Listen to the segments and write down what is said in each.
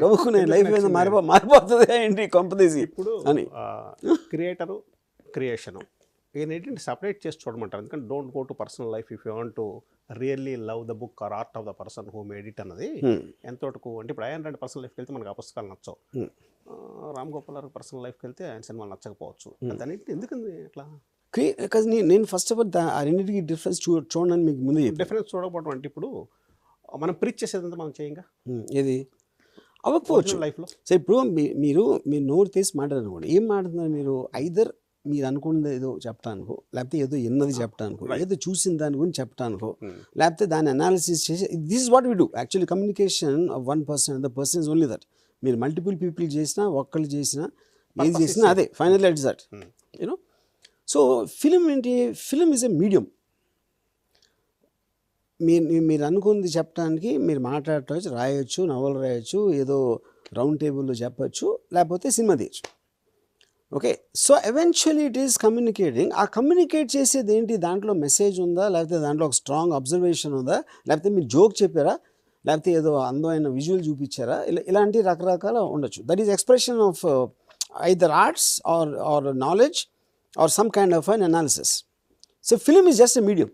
గవ్వుకునే life ఏదో మారిపోతుంది ఏంటి కొంపదీసి ఇప్పుడు అని. క్రియేటరు క్రియేషను ఏంటంటే సపరేట్ చేసి చూడమంటారు. ఎందుకంటే don't go to personal life if you want to really love the book or art of the person who made it అన్నది ఎంతవరకు అంటే ఇప్పుడు ఆయన పర్సనల్ లైఫ్కి వెళ్తే మనకు ఆ పుస్తకాలు నచ్చవు. రామ్ గోపాల్ గారు పర్సనల్ లైఫ్కి వెళ్తే ఆయన సినిమాలు నచ్చకపోవచ్చు. దాని ఎందుకంది అట్లా? నేను ఫస్ట్ ఆఫ్ ఆల్ ఆ రెండింటికి డిఫరెన్స్ చూడండి మీకు ముందు డిఫరెన్స్ చూడకపోవడం అంటే ఇప్పుడు మనం ప్రీచ్ చేసేదంతా మనం చేయంగా ఏది అవ్వకపోవచ్చు లైఫ్లో. సో ఇప్పుడు మీరు నోరు తీసి మాట్లాడనుకోండి, ఏం మాట్లాడుతున్నారు మీరు? ఐదర్ మీరు అనుకున్నది ఏదో చెప్పడానికో, లేకపోతే ఏదో ఎన్నది చెప్పడానికో, ఏదో చూసిన దాని గురించి చెప్పడానికో, లేకపోతే దాన్ని అనాలిసిస్ చేసి this is what we do. Actually communication of one person the person is only that. మీరు మల్టిపుల్ పీపుల్ చేసినా, ఒక్కళ్ళు చేసినా, ఏది చేసినా అదే final it's that you know. So film ఏంటి? Film is a medium. మీరు అనుకుంది చెప్పడానికి మీరు మాట్లాడవచ్చు, రాయొచ్చు, నవలు రాయొచ్చు, ఏదో రౌండ్ టేబుల్లో చెప్పచ్చు, లేకపోతే సినిమా తీయచ్చు. Okay, so eventually it is communicating. ఆ కమ్యూనికేట్ చేసేది ఏంటి? దాంట్లో మెసేజ్ ఉందా, లేకపోతే దాంట్లో ఒక స్ట్రాంగ్ అబ్జర్వేషన్ ఉందా, లేకపోతే మీరు జోక్ చెప్పారా, లేకపోతే ఏదో అందమైన విజువల్ చూపించారా, ఇలాంటి రకరకాల ఉండొచ్చు. That is expression of either arts or knowledge or some kind of an analysis. So film is just a medium.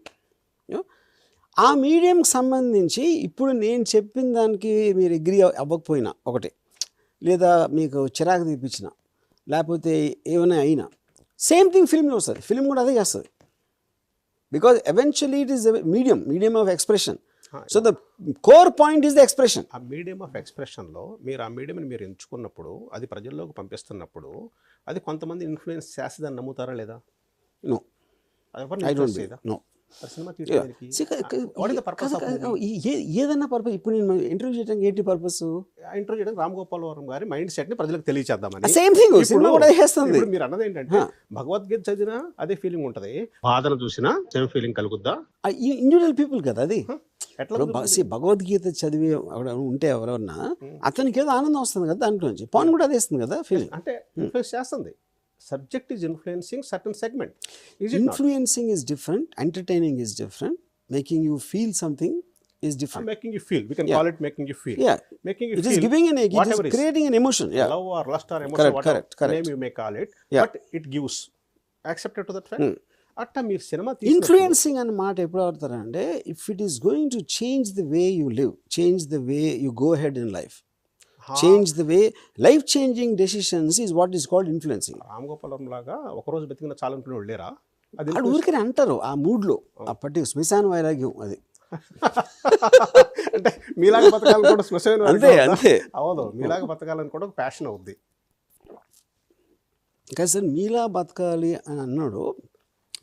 ఆ మీడియంకి సంబంధించి ఇప్పుడు నేను చెప్పిన దానికి మీరు అగ్రీ అవ్వకపోయినా ఒకటి, లేదా మీకు చిరాకు తీపించిన, లేకపోతే ఏమైనా అయినా సేమ్ థింగ్ ఫిల్మ్లో వస్తుంది. ఫిల్మ్ కూడా అదే చేస్తుంది. Because eventually it is medium of expression. So the core point is the expression. ఆ మీడియం ఆఫ్ ఎక్స్ప్రెషన్లో మీరు ఆ మీడియంని మీరు ఎంచుకున్నప్పుడు, అది ప్రజల్లోకి పంపిస్తున్నప్పుడు, అది కొంతమంది ఇన్ఫ్లుయెన్స్ చేస్తుందని నమ్ముతారా లేదా? No, I don't know. ఏదన్నా పర్పస్. ఇప్పుడు నేను ఇంటర్వ్యూ చేయడానికి ఏంటి పర్పస్? ఇంటర్వ్యూ చేయడానికి రామ్ గోపాల్ వర్మ గారి మైండ్ సెట్ ని ప్రజలకు తెలియచేద్దామని. సేమ్ థింగ్ సినిమా కూడా చేస్తుంది. మీరు అన్నది ఏంటంటే భగవద్గీత చదివినా అదే ఫీలింగ్ ఉంటది, బాధను చూసినా సేమ్ ఫీలింగ్ కలుగుద్దా? ఇండివిజువల్ పీపుల్ కదా అది. భగవద్గీత చదివి ఉంటే ఎవరన్నా అతనికి ఏదో ఆనందం వస్తుంది కదా దాంట్లోంచి. పవన్ కూడా అదే ఇస్తుంది కదా ఫీలింగ్. అంటే ఇన్ఫ్లుయెన్స్ చేస్తుంది. Subject is influencing certain segment. Is it influencing not? Is different. Entertaining is different. Making you feel something is different. Making you feel. We can call it making you feel. Yeah. Making you it feel. It is giving an it is creating an emotion. Yeah. Love or lust or emotion. Correct. Name you may call it. Yeah. But it gives. Accepted to that fact. అట్లా మీరు cinema influencing అన్న మాట ఎప్పుడు ఆడతారంటే if it is going to change the way you live, change the way you go ahead in life, change the way, life changing decisions is what is called influencing. Ram Gopalam లాగా ఒకరోజు బతికిన చాలా అనుకునే లేరా? అది ఊరికనే అంటారు ఆ మూడ్లో, అప్పటి శ్మశాన వైరాగ్యం అది. అంటే మీలాగా బతకాలని కూడా శ్మశాన అంతే అంతే అవదు. మీలాగా బతకాలని కూడా ఒక ప్యాషన్ అవుద్ది కదా సార్. మీలా బతకాలి అని అన్నాడు,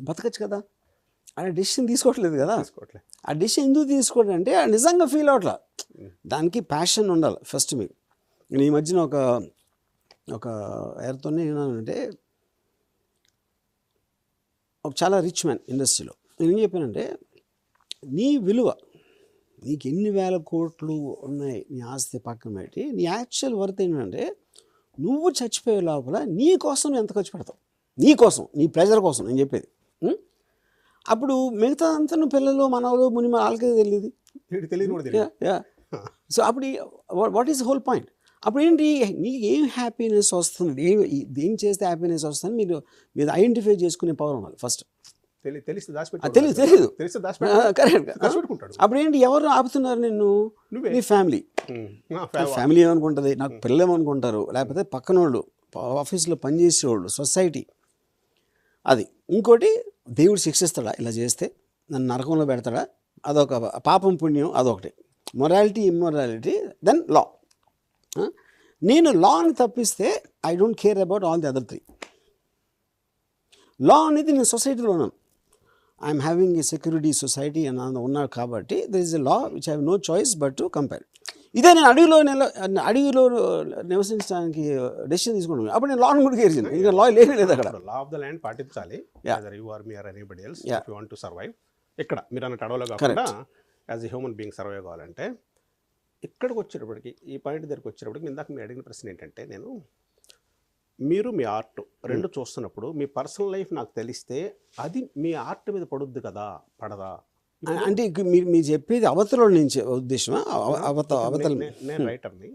బతకచ్చు కదా. ఆయన డెసిషన్ తీసుకోవట్లేదు కదా. ఆ డెసిషన్ ఎందుకు తీసుకోవడం అంటే నిజంగా ఫీల్ అవట్లా. దానికి ప్యాషన్ ఉండాలి ఫస్ట్. మీకు నేను ఈ మధ్యన ఒక ఎవరితోనే ఏమన్నానంటే, ఒక చాలా రిచ్ మ్యాన్ ఇండస్ట్రీలో నేను ఏం చెప్పానంటే, నీ విలువ, నీకు ఎన్ని వేల కోట్లు ఉన్నాయి నీ ఆస్తి పక్కన పెట్టి, నీ యాక్చువల్ వర్త్ ఏంటంటే నువ్వు చచ్చిపోయే లోపల నీ కోసం నువ్వు ఎంత ఖర్చు పెడతావు, నీ కోసం, నీ ప్లెజర్ కోసం నేను చెప్పేది. అప్పుడు మిగతా అంతా నువ్వు పిల్లలు మనవలు ముని వాళ్ళకే తెలియదు. సో అప్పుడు వాట్ ఈస్ హోల్ పాయింట్? అప్పుడు ఏంటి, నీకు ఏం హ్యాపీనెస్ వస్తుంది, ఏం చేస్తే హ్యాపీనెస్ వస్తుంది మీరు ఐడెంటిఫై చేసుకునే పవర్ ఉండాలి ఫస్ట్. తెలియదు. కరెక్ట్. అప్పుడు ఏంటి, ఎవరు ఆపుతున్నారు నిన్ను? నీ ఫ్యామిలీ. ఫ్యామిలీ ఏమనుకుంటుంది, నాకు పిల్లలు ఏమనుకుంటారు, లేకపోతే పక్కన వాళ్ళు, ఆఫీస్లో పనిచేసేవాళ్ళు, సొసైటీ. అది ఇంకోటి, దేవుడు శిక్షిస్తాడా ఇలా చేస్తే, నన్ను నరకంలో పెడతాడా, అదొక పాపం పుణ్యం, అదొకటి. Morality, immorality, then law. నేను లాని తప్పిస్తే I don't care about all the other three. Law అనేది నేను సొసైటీలో ఉన్నాను, I'm having a security society అని ఉన్నాడు కాబట్టి there is a law which I have no choice but to compare. ఇదే నేను అడవిలో నివసించడానికి డెసిషన్ తీసుకున్నాను, అప్పుడు నేను లాను కూడా కేర్చాను. ఇంకా లా లేదు అక్కడ. లా ఆఫ్ ద ల్యాండ్ పాటించాలి. ఇక్కడ మీరు అన్నట్టు అడవిలో కాకుండా as a human being survive కావాలంటే, ఇక్కడికి వచ్చేటప్పటికి, ఈ పాయింట్ దగ్గరికి వచ్చేటప్పటికి ఇందాక మీరు అడిగిన ప్రశ్న ఏంటంటే, మీరు మీ ఆర్ట్ రెండు చూస్తున్నప్పుడు మీ పర్సనల్ లైఫ్ నాకు తెలిస్తే అది మీ ఆర్ట్ మీద పడుద్ది కదా, పడదా? అంటే మీరు మీరు చెప్పేది అవతల నుంచి ఉద్దేశమా అవతల నేను రైటర్ని